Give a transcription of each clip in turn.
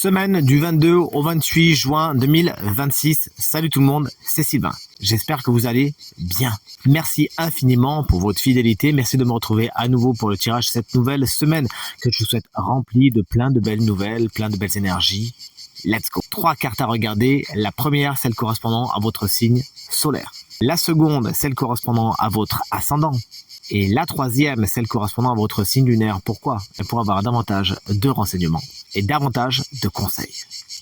Semaine du 22 au 28 juin 2026. Salut tout le monde, c'est Sylvain. J'espère que vous allez bien. Merci infiniment pour votre fidélité. Merci de me retrouver à nouveau pour le tirage cette nouvelle semaine que je vous souhaite remplie de plein de belles nouvelles, plein de belles énergies. Let's go. 3 cartes à regarder. La première, celle correspondant à votre signe solaire. La seconde, celle correspondant à votre ascendant. Et la troisième, celle correspondant à votre signe lunaire. Pourquoi ? Pour avoir davantage de renseignements et davantage de conseils.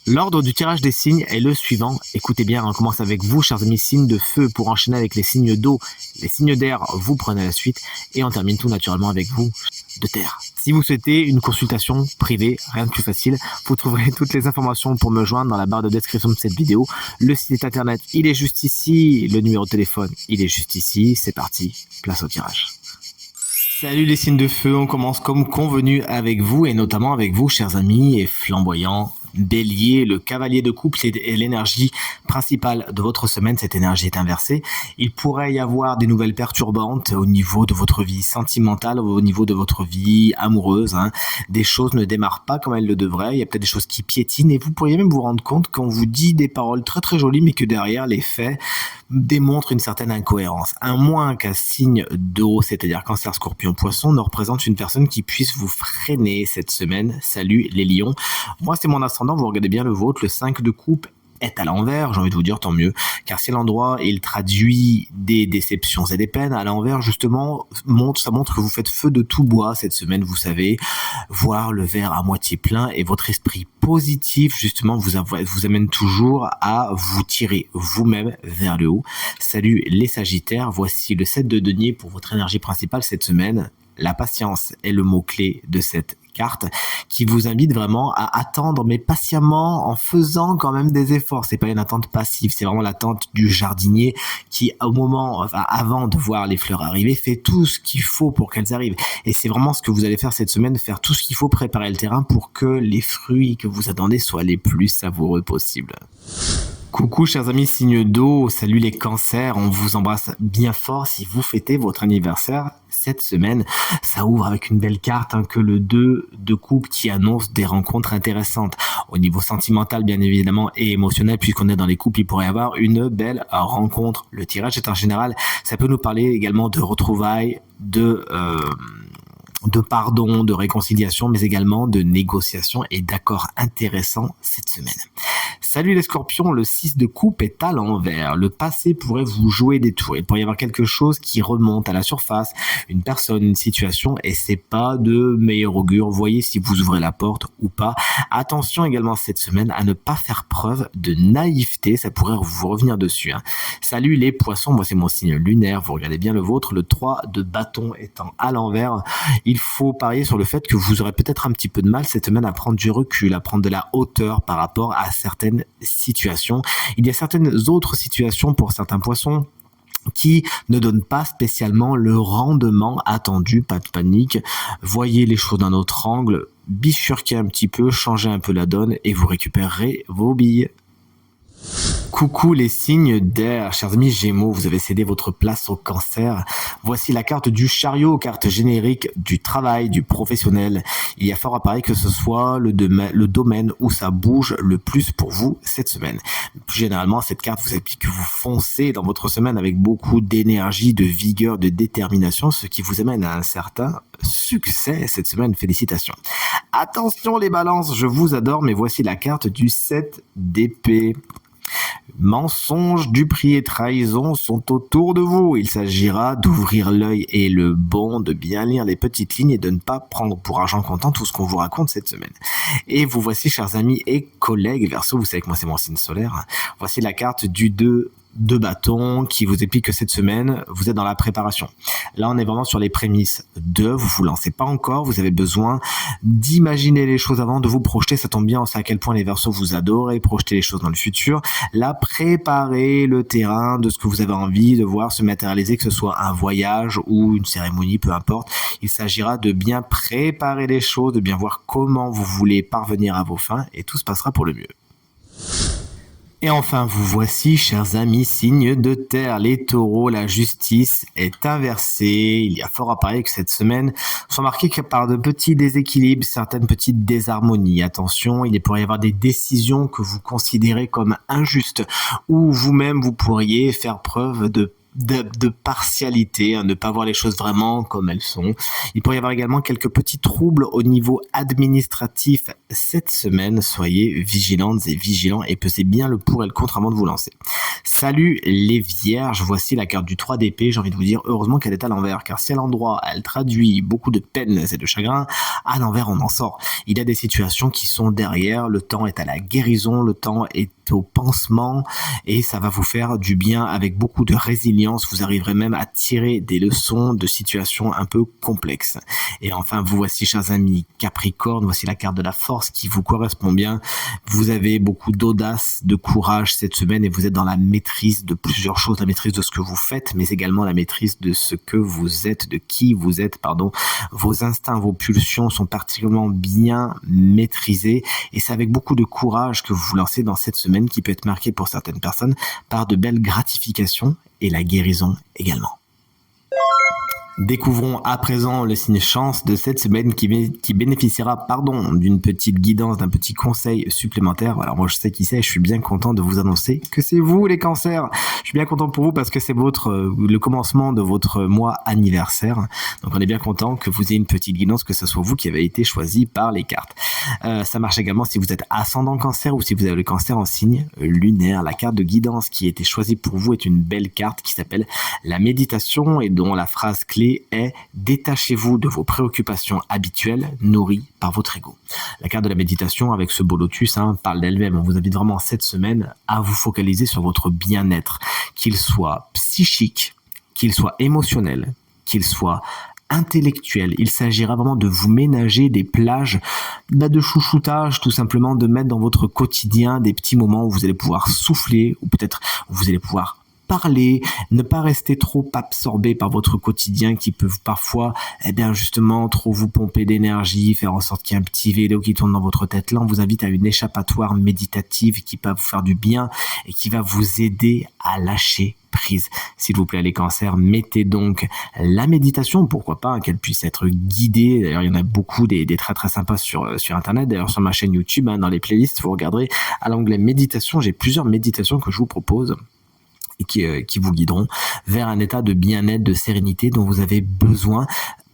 L'ordre du tirage des signes est le suivant. Écoutez bien, on commence avec vous, chers amis, signes de feu, pour enchaîner avec les signes d'eau. Les signes d'air, vous prenez la suite. Et on termine tout naturellement avec vous, de terre. Si vous souhaitez une consultation privée, rien de plus facile, vous trouverez toutes les informations pour me joindre dans la barre de description de cette vidéo. Le site internet, il est juste ici. Le numéro de téléphone, il est juste ici. C'est parti, place au tirage. Salut les signes de feu, on commence comme convenu avec vous et notamment avec vous, chers amis et flamboyants. Bélier, le cavalier de coupe est l'énergie principale de votre semaine. Cette énergie est inversée. Il pourrait y avoir des nouvelles perturbantes au niveau de votre vie sentimentale, au niveau de votre vie amoureuse. Des choses ne démarrent pas comme elles le devraient. Il y a peut-être des choses qui piétinent et vous pourriez même vous rendre compte qu'on vous dit des paroles très très jolies mais que derrière les faits démontrent une certaine incohérence. À moins qu'un signe d'eau, c'est-à-dire Cancer, Scorpion, Poisson, ne représente une personne qui puisse vous freiner cette semaine. Salut les lions. Moi, c'est mon ascendant, vous regardez bien le vôtre. Le 5 de coupe est à l'envers, j'ai envie de vous dire tant mieux, car si l'endroit il traduit des déceptions et des peines, à l'envers justement ça montre que vous faites feu de tout bois cette semaine. Vous savez voir le verre à moitié plein et votre esprit positif justement vous amène toujours à vous tirer vous-même vers le haut. Salut les Sagittaires, voici le 7 de denier pour votre énergie principale cette semaine. La patience est le mot-clé de cette carte qui vous invite vraiment à attendre, mais patiemment, en faisant quand même des efforts. C'est pas une attente passive, c'est vraiment l'attente du jardinier qui, avant de voir les fleurs arriver, fait tout ce qu'il faut pour qu'elles arrivent. Et c'est vraiment ce que vous allez faire cette semaine, faire tout ce qu'il faut, préparer le terrain pour que les fruits que vous attendez soient les plus savoureux possibles. Coucou chers amis signes d'eau, salut les cancers, on vous embrasse bien fort si vous fêtez votre anniversaire cette semaine. Ça ouvre avec une belle carte que le 2 de coupe qui annonce des rencontres intéressantes. Au niveau sentimental bien évidemment et émotionnel, puisqu'on est dans les couples, il pourrait y avoir une belle rencontre. Le tirage est en général, ça peut nous parler également de retrouvailles, de pardon, de réconciliation, mais également de négociation et d'accords intéressants cette semaine. Salut les scorpions, le 6 de coupe est à l'envers. Le passé pourrait vous jouer des tours. Il pourrait y avoir quelque chose qui remonte à la surface, une personne, une situation, et c'est pas de meilleur augure. Voyez si vous ouvrez la porte ou pas. Attention également cette semaine à ne pas faire preuve de naïveté, ça pourrait vous revenir dessus. Salut les poissons, moi c'est mon signe lunaire, vous regardez bien le vôtre. Le 3 de bâton étant à l'envers, il faut parier sur le fait que vous aurez peut-être un petit peu de mal cette semaine à prendre du recul, à prendre de la hauteur par rapport à certaines situations. Il y a certaines autres situations pour certains poissons qui ne donnent pas spécialement le rendement attendu. Pas de panique, voyez les choses d'un autre angle, bifurquez un petit peu, changez un peu la donne et vous récupérerez vos billes. Coucou les signes d'air, chers amis Gémeaux, vous avez cédé votre place au cancer. Voici la carte du chariot, carte générique du travail, du professionnel. Il y a fort à parier que ce soit le domaine où ça bouge le plus pour vous cette semaine. Plus généralement, cette carte vous explique que vous foncez dans votre semaine avec beaucoup d'énergie, de vigueur, de détermination, ce qui vous amène à un certain succès cette semaine. Félicitations. Attention les balances, je vous adore, mais voici la carte du 7 d'épée. Mensonges, duperie et trahison sont autour de vous. Il s'agira d'ouvrir l'œil et le bon, de bien lire les petites lignes et de ne pas prendre pour argent comptant tout ce qu'on vous raconte cette semaine. Et vous voici, chers amis et collègues Verseau, vous savez que moi c'est mon signe solaire. Voici la carte du 2 de bâton qui vous explique que cette semaine, vous êtes dans la préparation. Là, on est vraiment sur les prémices de, vous vous lancez pas encore, vous avez besoin d'imaginer les choses avant, de vous projeter. Ça tombe bien, on sait à quel point les Verseaux vous adorez projeter les choses dans le futur. Là, préparez le terrain de ce que vous avez envie de voir se matérialiser, que ce soit un voyage ou une cérémonie, peu importe. Il s'agira de bien préparer les choses, de bien voir comment vous voulez parvenir à vos fins et tout se passera pour le mieux. Et enfin, vous voici, chers amis, signes de terre. Les taureaux, la justice est inversée. Il y a fort à parier que cette semaine soit marquée par de petits déséquilibres, certaines petites désharmonies. Attention, il pourrait y avoir des décisions que vous considérez comme injustes, ou vous-même, vous pourriez faire preuve de partialité, ne pas voir les choses vraiment comme elles sont. Il pourrait y avoir également quelques petits troubles au niveau administratif cette semaine. Soyez vigilantes et vigilants et pesez bien le pour et le contre avant de vous lancer. Salut les vierges, voici la carte du 3 d'épée. J'ai envie de vous dire heureusement qu'elle est à l'envers, car si à l'endroit elle traduit beaucoup de peine et de chagrin, à l'envers on en sort. Il y a des situations qui sont derrière, le temps est à la guérison, le temps est au pansement et ça va vous faire du bien avec beaucoup de résilience. Vous arriverez même à tirer des leçons de situations un peu complexes. Et enfin, vous voici, chers amis Capricorne, voici la carte de la force qui vous correspond bien. Vous avez beaucoup d'audace, de courage cette semaine et vous êtes dans la maîtrise de plusieurs choses, la maîtrise de ce que vous faites, mais également la maîtrise de ce que vous êtes, de qui vous êtes, pardon. Vos instincts, vos pulsions sont particulièrement bien maîtrisés et c'est avec beaucoup de courage que vous vous lancez dans cette semaine qui peut être marquée pour certaines personnes par de belles gratifications et la guérison également. Découvrons à présent le signe chance de cette semaine qui bénéficiera d'une petite guidance, d'un petit conseil supplémentaire. Alors moi je sais qui c'est, je suis bien content de vous annoncer que c'est vous les cancers. Je suis bien content pour vous parce que c'est le commencement de votre mois anniversaire. Donc on est bien content que vous ayez une petite guidance, que ce soit vous qui avez été choisi par les cartes. Ça marche également si vous êtes ascendant cancer ou si vous avez le cancer en signe lunaire. La carte de guidance qui a été choisie pour vous est une belle carte qui s'appelle la méditation et dont la phrase clé est « Détachez-vous de vos préoccupations habituelles nourries par votre ego ». La carte de la méditation avec ce beau lotus parle d'elle-même. On vous invite vraiment cette semaine à vous focaliser sur votre bien-être, qu'il soit psychique, qu'il soit émotionnel, qu'il soit intellectuel. Il s'agira vraiment de vous ménager des plages de chouchoutage, tout simplement de mettre dans votre quotidien des petits moments où vous allez pouvoir souffler ou peut-être où vous allez pouvoir parler, ne pas rester trop absorbé par votre quotidien qui peut parfois, justement, trop vous pomper d'énergie, faire en sorte qu'il y ait un petit vélo qui tourne dans votre tête. Là, on vous invite à une échappatoire méditative qui va vous faire du bien et qui va vous aider à lâcher prise. S'il vous plaît, les cancers, mettez donc la méditation, pourquoi pas, qu'elle puisse être guidée. D'ailleurs, il y en a beaucoup des très très sympas sur internet. D'ailleurs, sur ma chaîne YouTube, dans les playlists, vous regarderez à l'onglet méditation, j'ai plusieurs méditations que je vous propose et qui vous guideront vers un état de bien-être, de sérénité dont vous avez besoin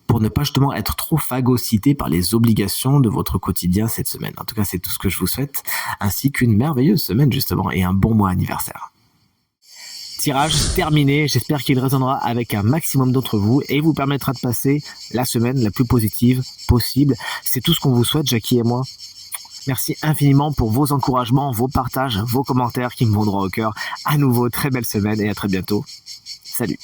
pour ne pas justement être trop phagocyté par les obligations de votre quotidien cette semaine. En tout cas, c'est tout ce que je vous souhaite, ainsi qu'une merveilleuse semaine justement et un bon mois anniversaire. Tirage terminé, j'espère qu'il résonnera avec un maximum d'entre vous et vous permettra de passer la semaine la plus positive possible. C'est tout ce qu'on vous souhaite, Jackie et moi. Merci infiniment pour vos encouragements, vos partages, vos commentaires qui me vont droit au cœur. À nouveau, très belle semaine et à très bientôt. Salut.